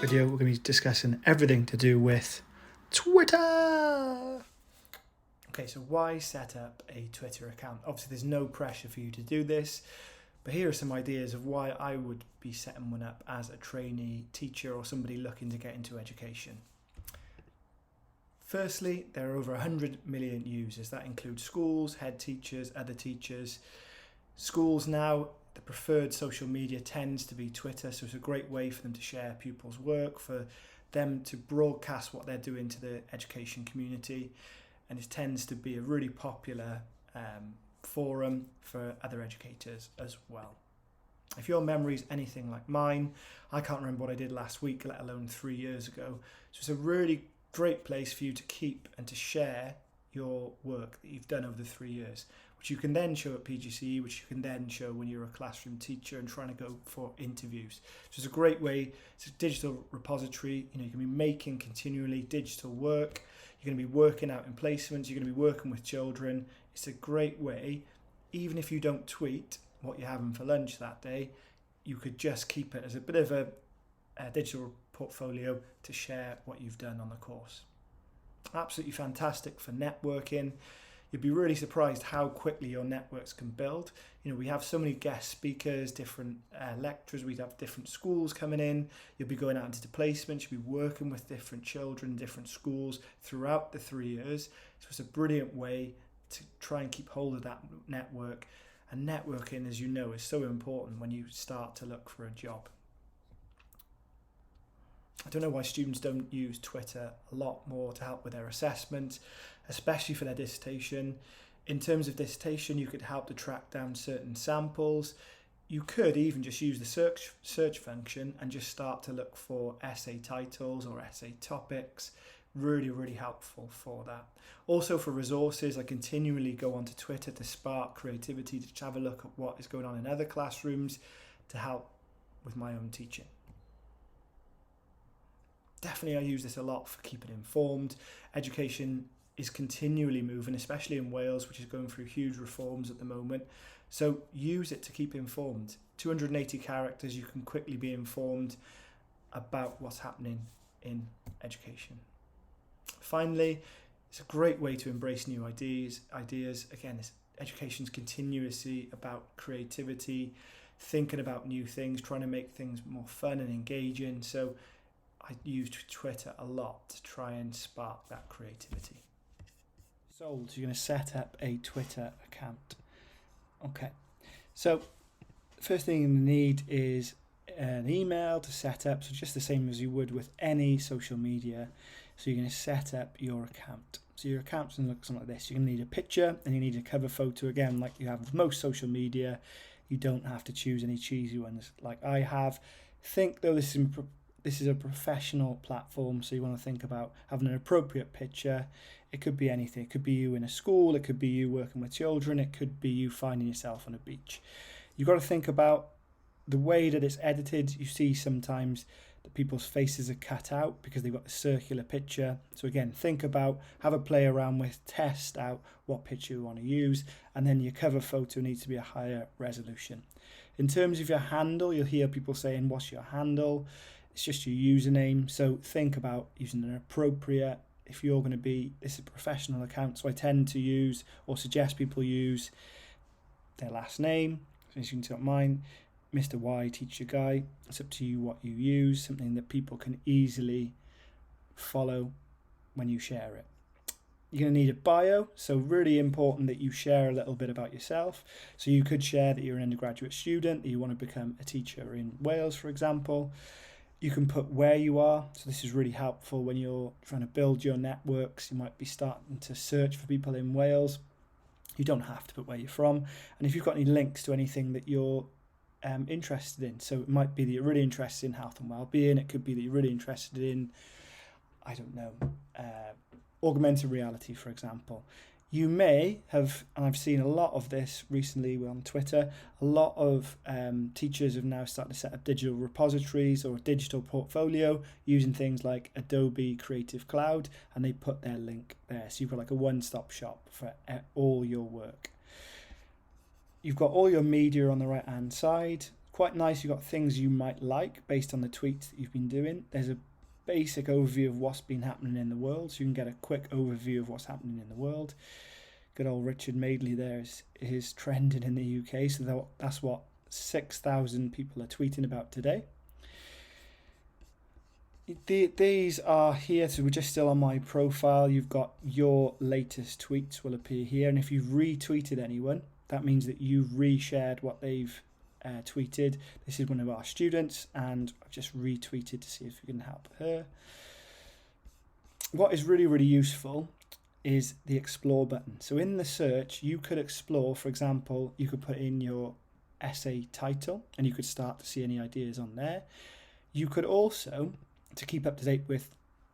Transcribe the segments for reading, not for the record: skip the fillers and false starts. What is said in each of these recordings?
video, we're going to be discussing everything to do with Twitter. Okay, so why set up a Twitter account? Obviously, there's no pressure for you to do this, but here are some ideas of why I would be setting one up as a trainee teacher or somebody looking to get into education. Firstly, there are over 100 million users. That includes schools, head teachers, other teachers. Schools now, the preferred social media tends to be Twitter, so it's a great way for them to share pupils' work, for them to broadcast what they're doing to the education community, and it tends to be a really popular forum for other educators as well. If your memory is anything like mine, I can't remember what I did last week, let alone 3 years ago. So it's a really great place for you to keep and to share your work that you've done over the 3 years, which you can then show at PGCE, which you can then show when you're a classroom teacher and trying to go for interviews. So it's a great way. It's a digital repository. You can be making continually digital work. You're going to be working out in placements. You're going to be working with children. It's a great way. Even if you don't tweet what you're having for lunch that day, you could just keep it as a bit of a digital portfolio to share what you've done on the course. Absolutely fantastic for networking. You'd be really surprised how quickly your networks can build. We have so many guest speakers, different lecturers. We'd have different schools coming in. You'll be going out into placements. You'll be working with different children, different schools throughout the 3 years. So it's a brilliant way to try and keep hold of that network. And networking, as you know, is so important when you start to look for a job. I don't know why students don't use Twitter a lot more to help with their assessment, especially for their dissertation. In terms of dissertation, you could help to track down certain samples. You could even just use the search function and just start to look for essay titles or essay topics. Really, really helpful for that. Also for resources, I continually go onto Twitter to spark creativity, to have a look at what is going on in other classrooms to help with my own teaching. Definitely I use this a lot for keeping informed. Education is continually moving, especially in Wales, which is going through huge reforms at the moment. So use it to keep informed. 280 characters, you can quickly be informed about what's happening in education. Finally, it's a great way to embrace new ideas. Again, education's continuously about creativity, thinking about new things, trying to make things more fun and engaging. So I use Twitter a lot to try and spark that creativity. So you're going to set up a Twitter account. Okay, so first thing you need is an email to set up, so just the same as you would with any social media. So you're going to set up your account. So your account's going to look something like this. You're going to need a picture and you need a cover photo, again, like you have with most social media. You don't have to choose any cheesy ones like I have. Think though this is a professional platform, so you want to think about having an appropriate picture. It could be anything. It could be you in a school. It could be you working with children. It could be you finding yourself on a beach. You've got to think about the way that it's edited. You see sometimes that people's faces are cut out because they've got the circular picture. So again, think about, have a play around with, test out what picture you want to use, and then your cover photo needs to be a higher resolution. In terms of your handle, you'll hear people saying, what's your handle? It's just your username. So think about using an appropriate, if you're going to be, this is a professional account, so I tend to use or suggest people use their last name. So as you can see on mine, Mr. Y, Teacher Guy. It's up to you what you use, something that people can easily follow when you share it. You're going to need a bio, so really important that you share a little bit about yourself. So you could share that you're an undergraduate student, that you want to become a teacher in Wales, for example. You can put where you are, so this is really helpful when you're trying to build your networks. You might be starting to search for people in Wales. You don't have to put where you're from. And if you've got any links to anything that you're interested in, so it might be that you're really interested in health and well-being. It could be that you're really interested in, I don't know, augmented reality, for example. You may have, and I've seen a lot of this recently on Twitter, a lot of teachers have now started to set up digital repositories or a digital portfolio using things like Adobe Creative Cloud, and they put their link there. So you've got like a one-stop shop for all your work. You've got all your media on the right-hand side. quite nice. You've got things you might like based on the tweets that you've been doing. There's a basic overview of what's been happening in the world, so you can get a quick overview of what's happening in the world. Good old Richard Madeley there is trending in the UK, so that's what 6,000 people are tweeting about today. These are here, so we're just still on my profile. You've got your latest tweets will appear here, and if you've retweeted anyone, that means that you've reshared what they've tweeted. This is one of our students, and I've just retweeted to see if we can help her. What is really, really useful is the explore button. So in the search, you could explore, for example, you could put in your essay title, and you could start to see any ideas on there. You could also, to keep up to date with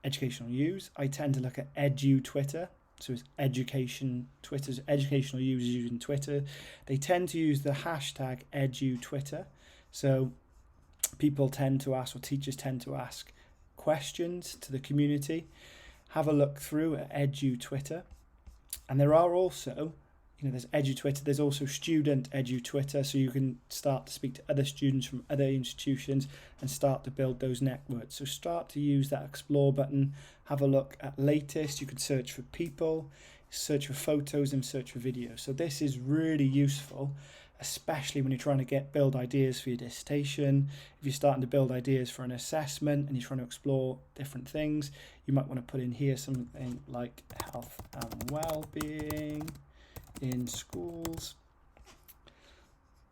educational news, I tend to look at Edu Twitter. So it's education Twitter's educational users using Twitter. They tend to use the hashtag Edu Twitter. So people tend to ask, or teachers tend to ask questions to the community. Have a look through at Edu Twitter. And there are also, there's Edu Twitter, there's also Student Edu Twitter, so you can start to speak to other students from other institutions and start to build those networks. So start to use that explore button, have a look at latest. You can search for people, search for photos, and search for videos. So this is really useful, especially when you're trying to build ideas for your dissertation. If you're starting to build ideas for an assessment and you're trying to explore different things, you might want to put in here something like health and well-being in schools.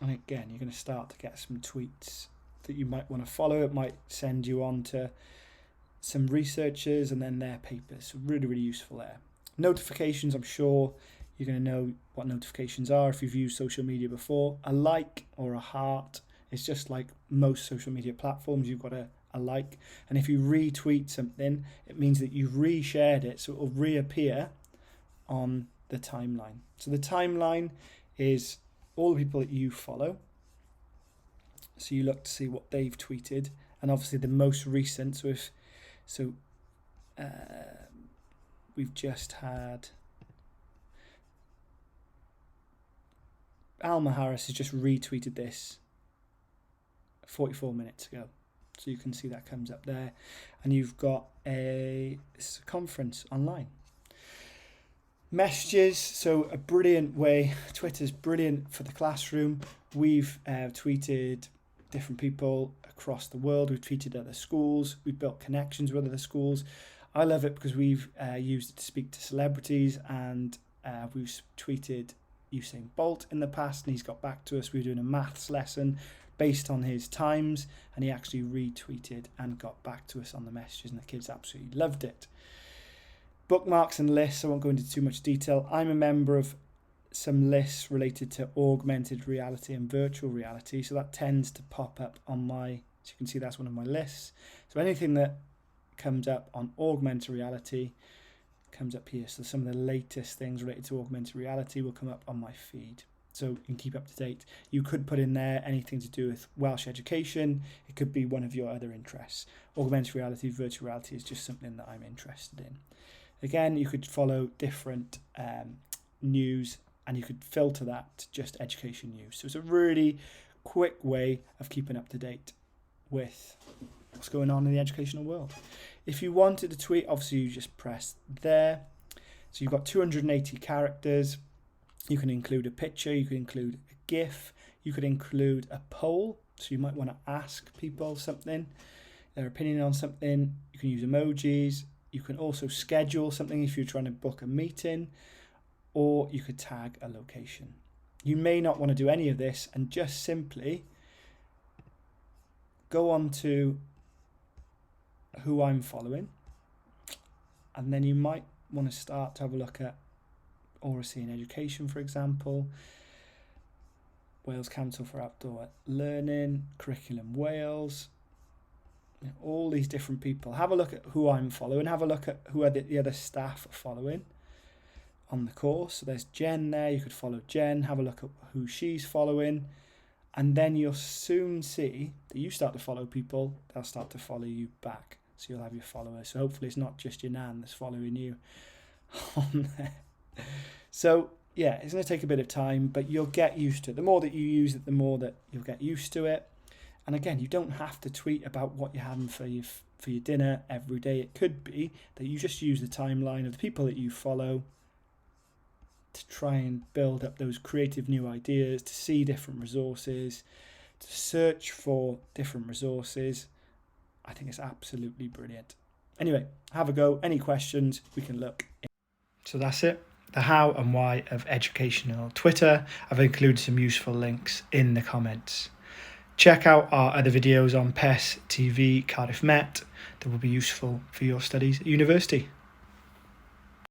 And again, you're going to start to get some tweets that you might want to follow. It might send you on to some researchers and then their papers. So really, really useful there. Notifications, I'm sure you're going to know what notifications are if you've used social media before. A like or a heart is just like most social media platforms. You've got a like, and if you retweet something, it means that you've reshared it, so it will reappear on the timeline. So the timeline is all the people that you follow. So you look to see what they've tweeted, and obviously the most recent. We've just had Alma Harris has just retweeted this 44 minutes ago. So you can see that comes up there. And you've got a conference online. Messages, so a brilliant way. Twitter's brilliant for the classroom. We've tweeted different people across the world. We've tweeted other schools. We've built connections with other schools. I love it because we've used it to speak to celebrities, and we've tweeted Usain Bolt in the past, and he's got back to us. We were doing a maths lesson based on his times, and he actually retweeted and got back to us on the messages, and the kids absolutely loved it. Bookmarks and lists, I won't go into too much detail. I'm a member of some lists related to augmented reality and virtual reality, so that tends to pop up on my, so you can see that's one of my lists. So anything that comes up on augmented reality comes up here. So some of the latest things related to augmented reality will come up on my feed, so you can keep up to date. You could put in there anything to do with Welsh education. It could be one of your other interests. Augmented reality, virtual reality is just something that I'm interested in. Again, you could follow different news, and you could filter that to just education news. So it's a really quick way of keeping up to date with what's going on in the educational world. If you wanted to tweet, obviously you just press there. So you've got 280 characters. You can include a picture, you can include a GIF, you could include a poll. So you might want to ask people something, their opinion on something. You can use emojis. You can also schedule something if you're trying to book a meeting, or you could tag a location. You may not want to do any of this and just simply go on to who I'm following, and then you might want to start to have a look at Oracy in Education, for example, Wales Council for Outdoor Learning, Curriculum Wales, all these different people. Have a look at who I'm following, have a look at who the other staff are following on the course. So there's Jen there, you could follow Jen, have a look at who she's following, and then you'll soon see that you start to follow people, they'll start to follow you back. So you'll have your followers. So hopefully it's not just your nan that's following you on there. So yeah, it's going to take a bit of time, but you'll get used to it. The more that you use it, the more that you'll get used to it. And again, you don't have to tweet about what you're having for your dinner every day. It could be that you just use the timeline of the people that you follow to try and build up those creative new ideas, to see different resources, to search for different resources. I think it's absolutely brilliant. Anyway, have a go. Any questions, we can look. So that's it. The how and why of educational Twitter. I've included some useful links in the comments. Check out our other videos on PES TV Cardiff Met that will be useful for your studies at university.